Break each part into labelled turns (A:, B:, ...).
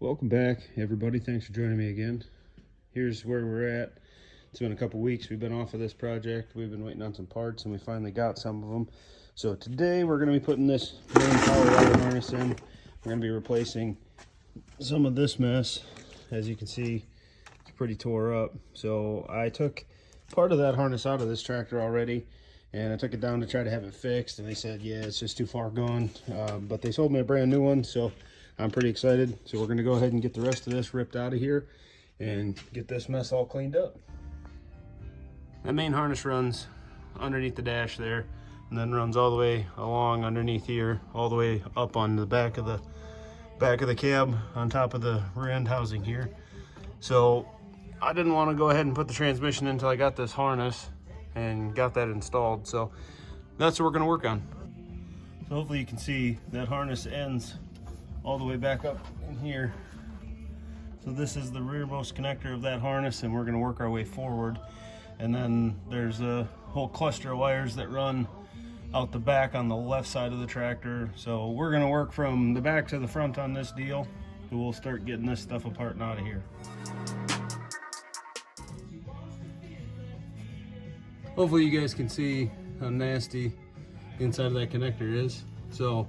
A: Welcome back, everybody. Thanks for joining me again. Here's where we're at. It's been a couple weeks. We've been off of this project. We've been waiting on some parts, and we finally got some of them. So today we're going to be putting this main power wire harness in. We're going to be replacing some of this mess. As you can see, it's pretty tore up. So I took part of that harness out of this tractor already, and I took it down to try to have it fixed, and they said, yeah, it's just too far gone. But they sold me a brand new one, so I'm pretty excited. So we're gonna go ahead and get the rest of this ripped out of here and get this mess all cleaned up. That main harness runs underneath the dash there, and then runs all the way along underneath here, all the way up on the back of the cab on top of the rear end housing here. So I didn't want to go ahead and put the transmission in until I got this harness and got that installed. So that's what we're gonna work on. So hopefully you can see that harness ends all the way back up in here. So this is the rearmost connector of that harness, and we're going to work our way forward. And then there's a whole cluster of wires that run out the back on the left side of the tractor. So we're going to work from the back to the front on this deal, and we'll start getting this stuff apart and out of here. Hopefully you guys can see how nasty inside of that connector is. So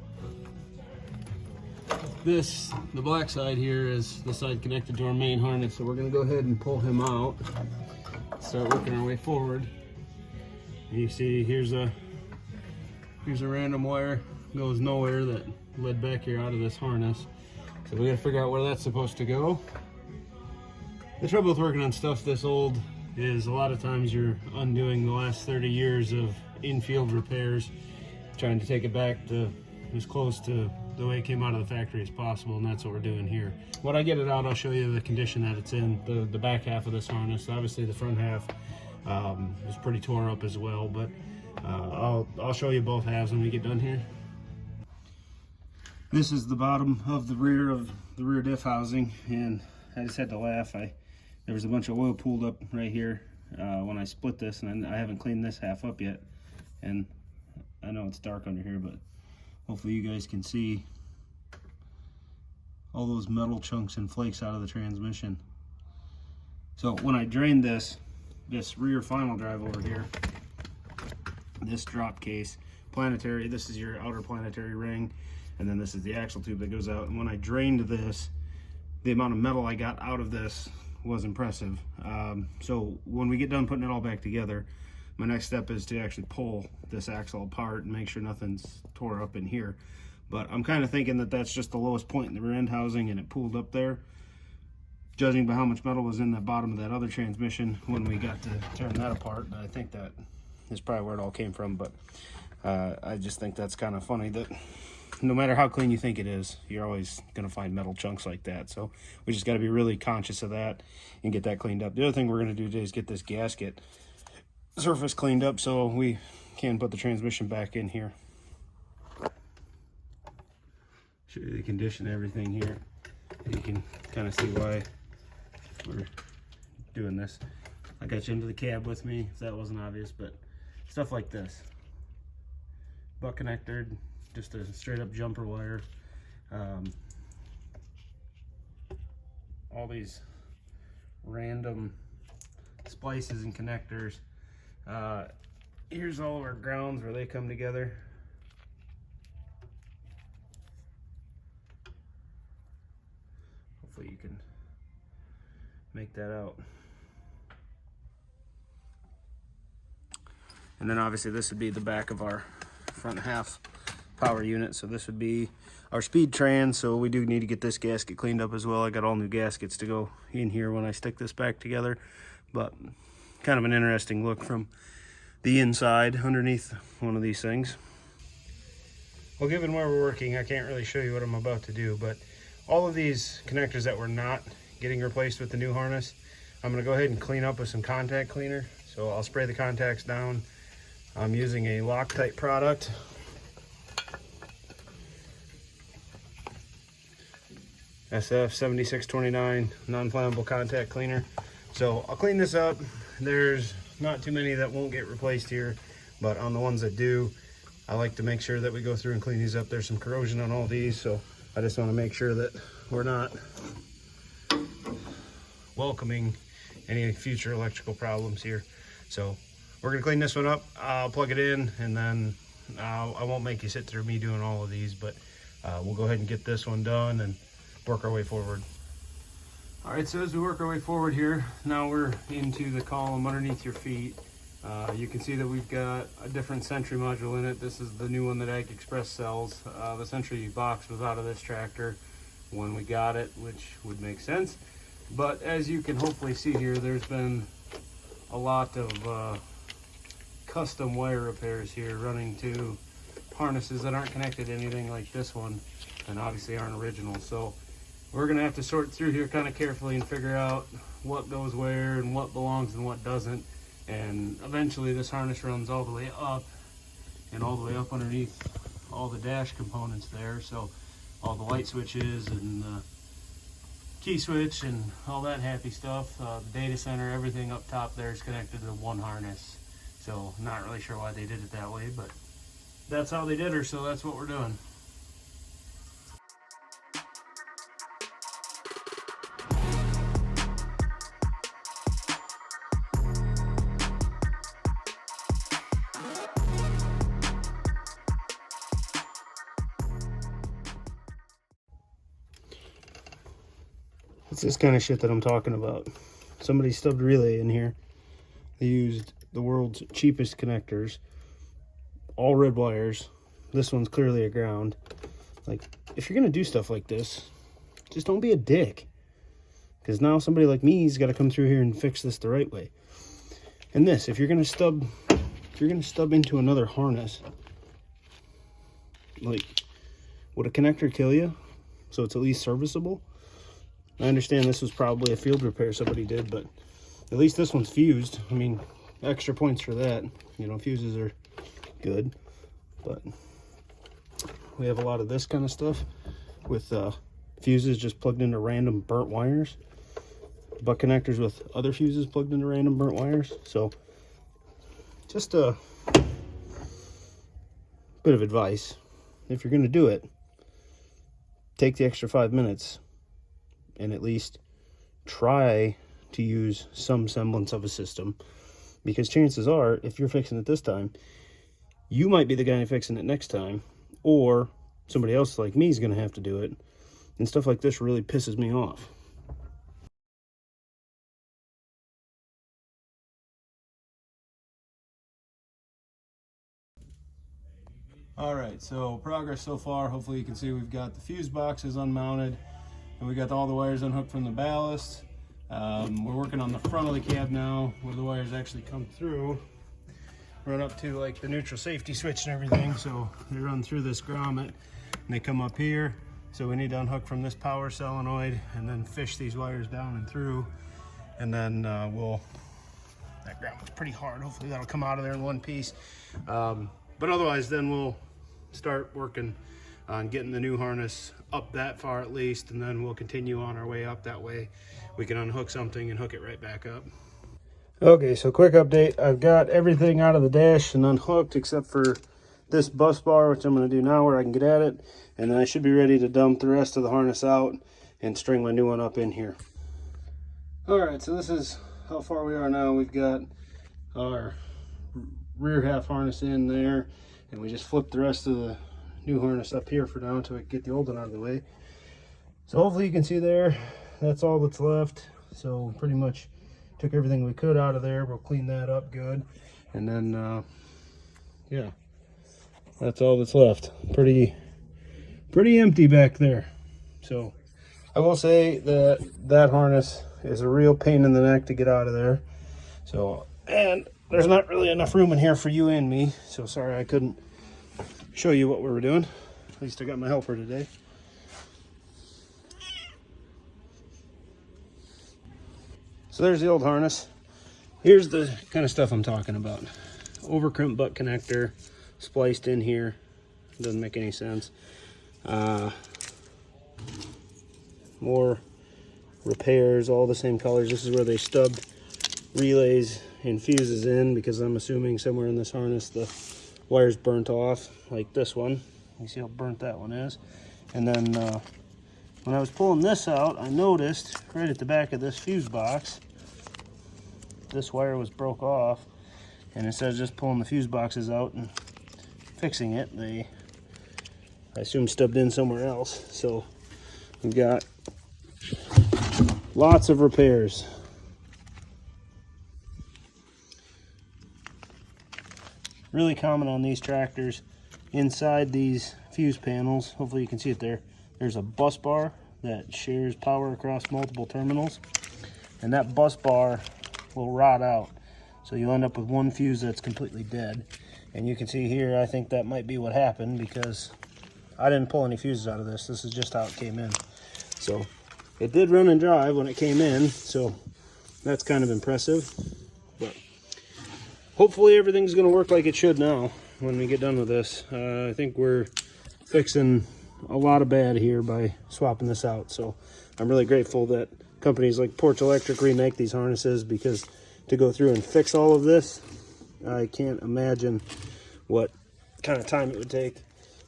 A: the black side here is the side connected to our main harness. So we're gonna go ahead and pull him out, start working our way forward. And you see here's a random wire, goes nowhere, that led back here out of this harness. So we gotta figure out where that's supposed to go. The trouble with working on stuff this old is a lot of times you're undoing the last 30 years of in-field repairs, trying to take it back to as close to the way it came out of the factory as possible, and that's what we're doing here. When I get it out, I'll show you the condition that it's in, the back half of this harness. Obviously the front half is pretty tore up as well, but I'll show you both halves when we get done here. This is the bottom of the rear diff housing, and I just had to laugh. There was a bunch of oil pooled up right here when I split this, and I haven't cleaned this half up yet. And I know it's dark under here, but hopefully you guys can see all those metal chunks and flakes out of the transmission. So when I drained this rear final drive over here, this drop case, planetary, this is your outer planetary ring, and then this is the axle tube that goes out. And when I drained this, the amount of metal I got out of this was impressive. So when we get done putting it all back together, my next step is to actually pull this axle apart and make sure nothing's tore up in here. But I'm kind of thinking that that's just the lowest point in the rear end housing, and it pooled up there. Judging by how much metal was in the bottom of that other transmission when we got to turn that apart, I think that is probably where it all came from. But I just think that's kind of funny that no matter how clean you think it is, you're always going to find metal chunks like that. So we just got to be really conscious of that and get that cleaned up. The other thing we're going to do today is get this gasket surface cleaned up so we can put the transmission back in here. Show you the condition of everything here. You can kind of see why we're doing this. I got you into the cab with me, if that wasn't obvious, but stuff like this. Butt connector, just a straight up jumper wire. All these random splices and connectors. Here's all of our grounds where they come together. Hopefully you can make that out. And then obviously this would be the back of our front half power unit. So this would be our speed trans. So we do need to get this gasket cleaned up as well. I got all new gaskets to go in here when I stick this back together. But kind of an interesting look from the inside underneath one of these things. Well, given where we're working, I can't really show you what I'm about to do, but all of these connectors that were not getting replaced with the new harness, I'm going to go ahead and clean up with some contact cleaner. So I'll spray the contacts down. I'm using a Loctite product. SF7629 non-flammable contact cleaner. So I'll clean this up. There's not too many that won't get replaced here, but on the ones that do, I like to make sure that we go through and clean these up. There's some corrosion on all these, so I just want to make sure that we're not welcoming any future electrical problems here. So we're gonna clean this one up. I'll plug it in, and then I won't make you sit through me doing all of these, but we'll go ahead and get this one done and work our way forward. All right, so as we work our way forward here, now we're into the column underneath your feet. You can see that we've got a different Sentry module in it. This is the new one that Ag Express sells. The Sentry box was out of this tractor when we got it, which would make sense. But as you can hopefully see here, there's been a lot of custom wire repairs here running to harnesses that aren't connected to anything like this one, and obviously aren't original. So we're gonna have to sort through here kind of carefully and figure out what goes where and what belongs and what doesn't. And eventually this harness runs all the way up and all the way up underneath all the dash components there. So all the light switches and the key switch and all that happy stuff, the data center, everything up top there is connected to one harness. So I'm not really sure why they did it that way, but that's how they did her, so that's what we're doing. It's this kind of shit that I'm talking about. Somebody stubbed a relay in here. They used the world's cheapest connectors, all red wires. This one's clearly a ground. Like, if you're gonna do stuff like this, just don't be a dick. Because now somebody like me's got to come through here and fix this the right way. And this, if you're gonna stub into another harness, like, would a connector kill you? So it's at least serviceable. I understand this was probably a field repair somebody did, but at least this one's fused. I mean, extra points for that. You know, fuses are good, but we have a lot of this kind of stuff with fuses just plugged into random burnt wires, butt connectors with other fuses plugged into random burnt wires. So just a bit of advice: if you're going to do it, take the extra 5 minutes and at least try to use some semblance of a system, because chances are, if you're fixing it this time, you might be the guy fixing it next time, or somebody else like me is going to have to do it, and stuff like this really pisses me off. All right, so progress so far. Hopefully you can see we've got the fuse boxes unmounted, and we got all the wires unhooked from the ballast. We're working on the front of the cab now, where the wires actually come through, run up to like the neutral safety switch and everything. So they run through this grommet and they come up here. So we need to unhook from this power solenoid and then fish these wires down and through. And then that grommet's pretty hard. Hopefully that'll come out of there in one piece. But otherwise, then we'll start working on getting the new harness up that far at least, and then we'll continue on our way up. That way we can unhook something and hook it right back up. Okay, so quick update. I've got everything out of the dash and unhooked except for this bus bar, which I'm going to do now where I can get at it, and then I should be ready to dump the rest of the harness out and string my new one up in here. Alright, so this is how far we are now. We've got our rear half harness in there, and we just flipped the rest of the new harness up here for now until we get the old one out of the way. So hopefully you can see there, that's all that's left. So pretty much took everything we could out of there. We'll clean that up good, and then yeah, that's all that's left. Pretty empty back there. So I will say that harness is a real pain in the neck to get out of there. So, and there's not really enough room in here for you and me, so sorry I couldn't show you what we were doing. At least I got my helper today. So there's the old harness. Here's the kind of stuff I'm talking about. Overcrimp butt connector spliced in here. Doesn't make any sense. More repairs, all the same colors. This is where they stubbed relays and fuses in, because I'm assuming somewhere in this harness the wire's burnt off, like this one. You see how burnt that one is. And then when I was pulling this out, I noticed right at the back of this fuse box, this wire was broke off, and instead of just pulling the fuse boxes out and fixing it, they, I assume, stubbed in somewhere else. So we've got lots of repairs. Really common on these tractors, inside these fuse panels, hopefully you can see it there, there's a bus bar that shares power across multiple terminals, and that bus bar will rot out. So you'll end up with one fuse that's completely dead. And you can see here, I think that might be what happened, because I didn't pull any fuses out of this. This is just how it came in. So it did run and drive when it came in, so that's kind of impressive. But hopefully everything's going to work like it should now when we get done with this. I think we're fixing a lot of bad here by swapping this out. So I'm really grateful that companies like Porch Electric remake these harnesses, because to go through and fix all of this, I can't imagine what kind of time it would take.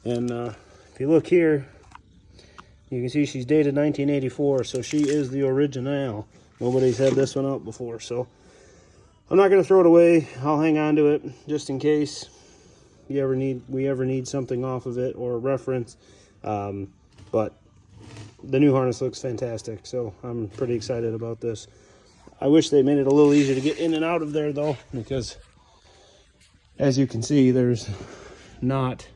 A: And if you look here, you can see she's dated 1984, so she is the original. Nobody's had this one out before, so I'm not going to throw it away. I'll hang on to it just in case we ever need something off of it or a reference. But the new harness looks fantastic, so I'm pretty excited about this. I wish they made it a little easier to get in and out of there though, because as you can see, there's not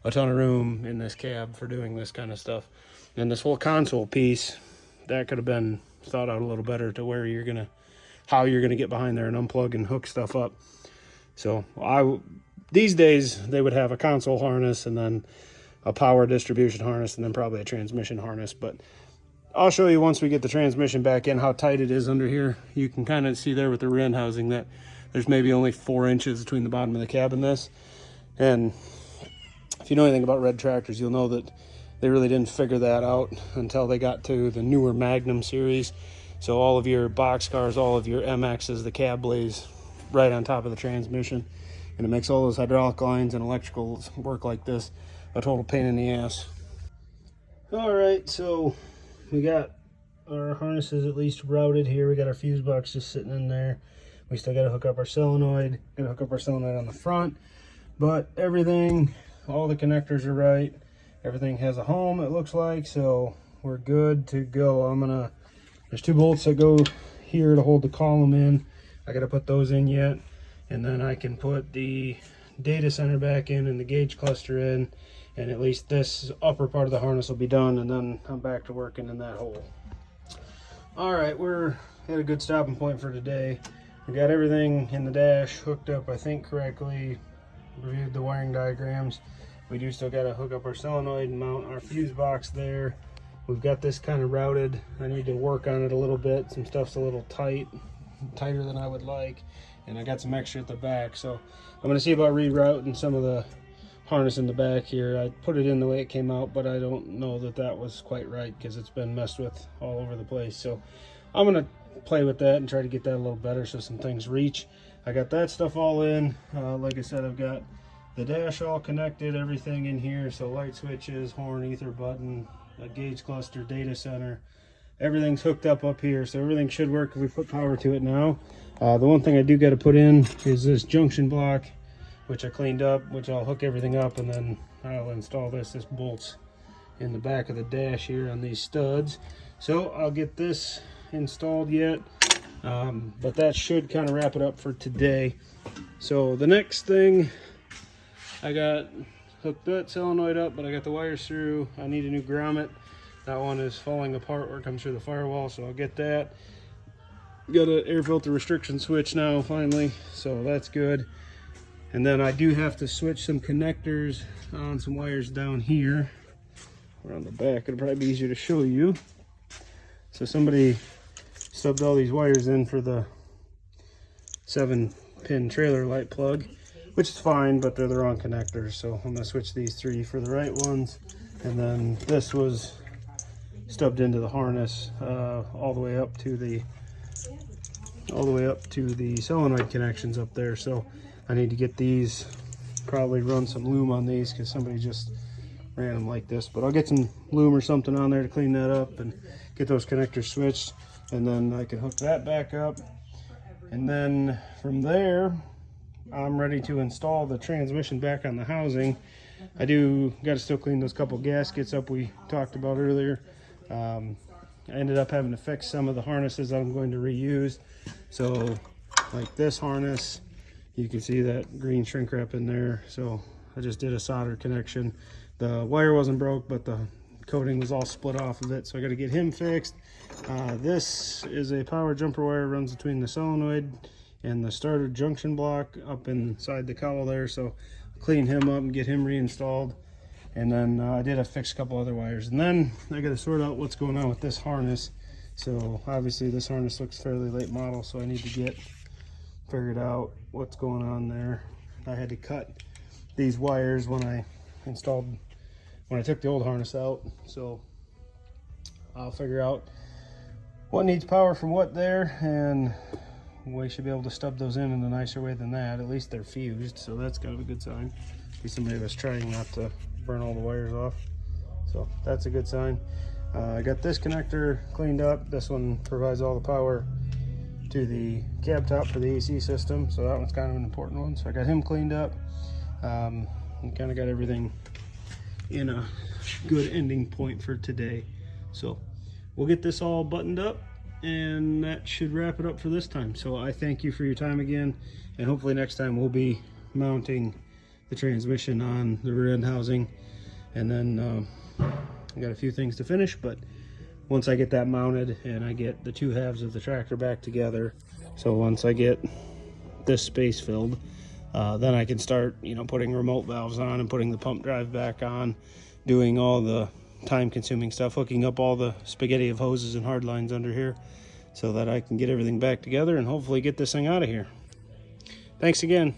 A: a ton of room in this cab for doing this kind of stuff. And this whole console piece, that could have been thought out a little better to where how you're gonna get behind there and unplug and hook stuff up. So these days they would have a console harness and then a power distribution harness and then probably a transmission harness. But I'll show you once we get the transmission back in how tight it is under here. You can kind of see there with the rear end housing that there's maybe only 4 inches between the bottom of the cab and this. And if you know anything about red tractors, you'll know that they really didn't figure that out until they got to the newer Magnum series. So all of your box cars, all of your MXs, the cab lays right on top of the transmission, and it makes all those hydraulic lines and electricals work like this a total pain in the ass. All right, so we got our harnesses at least routed here. We got our fuse box just sitting in there. We still got to hook up our solenoid. Got to hook up our solenoid on the front, but everything, all the connectors are right. Everything has a home, it looks like, so we're good to go. There's 2 bolts that go here to hold the column in. I got to put those in yet, and then I can put the data center back in and the gauge cluster in, and at least this upper part of the harness will be done, and then I'm back to working in that hole. All right, we're at a good stopping point for today. We got everything in the dash hooked up, I think, correctly. Reviewed the wiring diagrams. We do still got to hook up our solenoid and mount our fuse box there. We've got this kind of routed. I need to work on it a little bit. Some stuff's a little tighter than I would like, and I got some extra at the back, so I'm going to see about rerouting some of the harness in the back here. I put it in the way it came out, but I don't know that that was quite right because it's been messed with all over the place. So I'm going to play with that and try to get that a little better so some things reach. I got that stuff all in. Like I said, I've got the dash all connected, everything in here, so light switches, horn, ether button, a gauge cluster, data center, everything's hooked up here, so everything should work if we put power to it now. The one thing I do got to put in is this junction block, which I cleaned up, which I'll hook everything up, and then I'll install this bolts in the back of the dash here on these studs. So I'll get this installed yet, but that should kind of wrap it up for today. So the next thing, I got hooked that solenoid up, but I got the wires through. I need a new grommet. That one is falling apart where it comes through the firewall, so I'll get that. Got an air filter restriction switch now finally, so that's good. And then I do have to switch some connectors on some wires down here around the back. It'll probably be easier to show you. So somebody stubbed all these wires in for the 7-pin trailer light plug, which is fine, but they're the wrong connectors. So I'm gonna switch these 3 for the right ones. And then this was stubbed into the harness all the way up to the solenoid connections up there. So I need to get these, probably run some loom on these because somebody just ran them like this. But I'll get some loom or something on there to clean that up and get those connectors switched, and then I can hook that back up. And then from there, I'm ready to install the transmission back on the housing. I got to still clean those couple gaskets up we talked about earlier. I ended up having to fix some of the harnesses that I'm going to reuse. So like this harness, you can see that green shrink wrap in there. So I just did a solder connection. The wire wasn't broke, but the coating was all split off of it. So I got to get him fixed. This is a power jumper wire, runs between the solenoid and the starter junction block up inside the cowl there. So clean him up and get him reinstalled. And then I did fix a couple other wires, and then I got to sort out what's going on with this harness. So obviously this harness looks fairly late model, so I need to get figured out what's going on there. I had to cut these wires when I took the old harness out, so I'll figure out what needs power from what there, and we should be able to stub those in a nicer way than that. At least they're fused, so that's kind of a good sign. Be somebody was trying not to burn all the wires off, so that's a good sign. I got this connector cleaned up. This one provides all the power to the cab top for the AC system, so that one's kind of an important one. So I got him cleaned up, and kind of got everything in a good ending point for today. So we'll get this all buttoned up, and that should wrap it up for this time. So I thank you for your time again, and hopefully next time we'll be mounting the transmission on the rear end housing. And then I got a few things to finish, but once I get that mounted and I get the two halves of the tractor back together, so once I get this space filled, then I can start, putting remote valves on and putting the pump drive back on, doing all the time-consuming stuff, hooking up all the spaghetti of hoses and hard lines under here so that I can get everything back together and hopefully get this thing out of here. Thanks again.